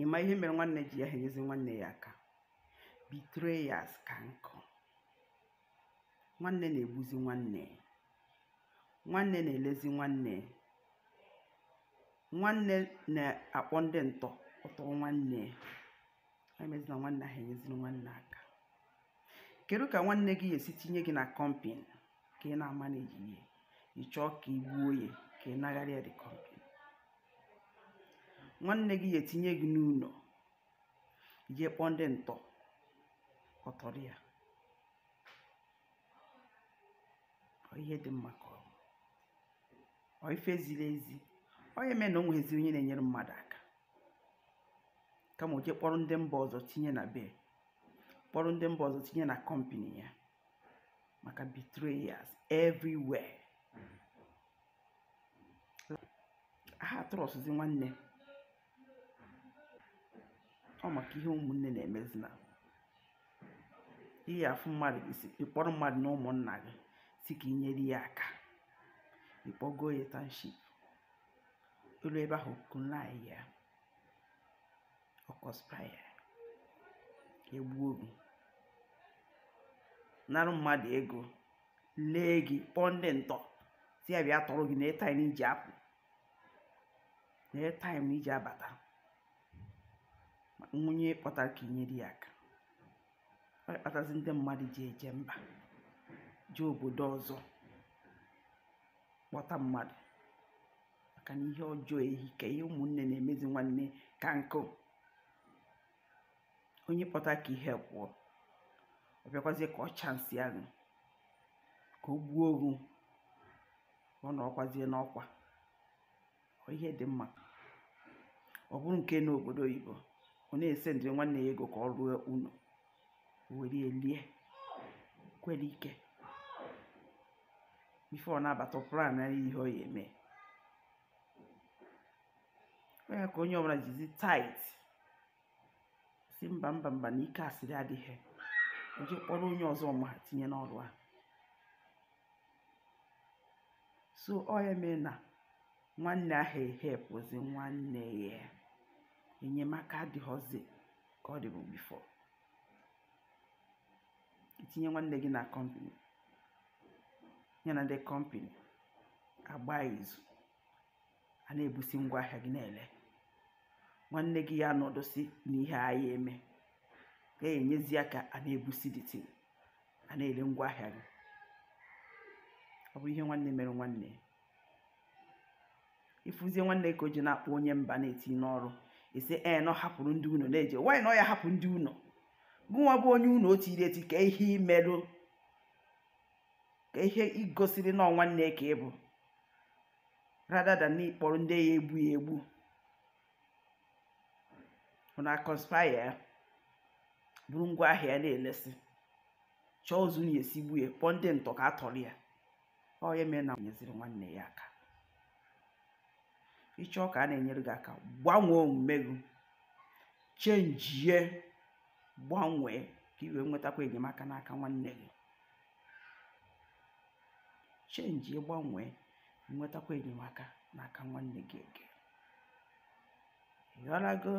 ịma ihe mere nwanne ji ya enyezi nwanne ya aka. Betrayers ka nkụ. Nwanne na-egbuzi nwanne, nwanne na-elezi nwanne, nwanne na-akpọ ndị ntọ ụtọ nwanne. Emezi na nwanne ahụ enyeziri nwanne aka. Kedu ka nwanne gị esi tinye gị na kọmpin ka ị na-ama na ejighị ị chọọ ka ị gbuo ya ka ị nagharịa dị kọmpin? Nwanne gị etinye gị n'ụlọ ije kpọọ ndị ntọ ọtọrọ ya. Ọ ihe dị mma ka ọ ife ziri ezi. Ọ ya eme na o nwezi onye na-enyere mmadụ aka kama o je kpọrọ ndị mba ọzọ tinye na be, kpọrọ ndị mba ọzọ tinye na kọmpini ya. Maka betrayers everywhere. Ha trọstụzi nwanne. Ọ maka ihe ụmụnne na-emezi na ihe afụ mmadụ isi ịkpọrọ mmadụ na ụmụnna gị si ka inyere ya aka, ịkpọgo ya township, elu ebe ahụ kunai ya ọkọspaya egbuo gị, nara mmadụ ego, lee gị, kpọọ ndị ntọ si ya bịa tọrọ gị na taịm iji apụ, na taịm iji abata. Nwunye kpọtara ka inyere ya aka. Ọ kpatazi ndị mmadụ ji eje mba, je obodo ọzọ kpọta mmadụ maka na ihe ọjọọ ehike, ihe ụmụnne na-emezi nwanne ka nkụ. Onye kpọta ka ihe pụọ, ọ bịakwazie ka ọ chansị ahụ ka o gbuo ogwu, ọ nọrọkwazie n'ọkwa. Ọ ihe dị mma. Ọ bụrụ nke n'obodo oyibo, ọ na-ese ndị nwanne ya ego ka ọ rụọ ụlọ, o were elie kwere ike ife ọ na-abata plan na ihe ọ ya eme. Ọ ya ka onye ọbụla jizi tait si mba mba mba na ike asịrị adịghị, o ji kpọrọ onye ọzọ ma tinye n'ọrụ a. So ọ ya mee na nwanne ahụ ehepụzi nwanne ya, enyemaka adịghọzi ka ọ dịbụ bifo. Itinye nwanne gị na kọmpini, ya na ndị kọmpini agba izu, a na-ebusi ngwaahịa gị na-ele. Nwanne gị ya nọdụsi n'ihe anyị eme ga-enyezi aka, a na-ebusi dịtị, a na-ele ngwaahịa gị. Ọ bụ ihe nwanne mere nwanne. Ifuzie nwanne ka o ji na-akpọ onye mba na-etinye n'ọrụ, ise nọ hapụrụ ndị ụlọ na-eje. Nwaanyị na ọ ya hapụ ndị ụlọ, gụnwa bụ onye ụlọ o tiri eti ka ihe imerụ, ka ihe igosiri na nwanne ka ịbụ, rather than n'ịkpọrọ ndị ya egbu ya egbu. Ọ na-akọnspaya bụrụ ngwa ahịa ya na-elesi, chọọ ụzọ na esi gbuo ya, kpọọ ndị ntọ ka a tọrọ ya. Ọ ya mere na nyeziri nwanne ya aka. Ịchọọ ka a na-enyere gị aka, gbanwee omume gị, chenjie, gbanwee ka i wee nwetakwa enyemaka n'aka nwanne gị. Chenjie, gbanwee, nwetakwa enyemaka n'aka nwanne gị. Ịghọtago?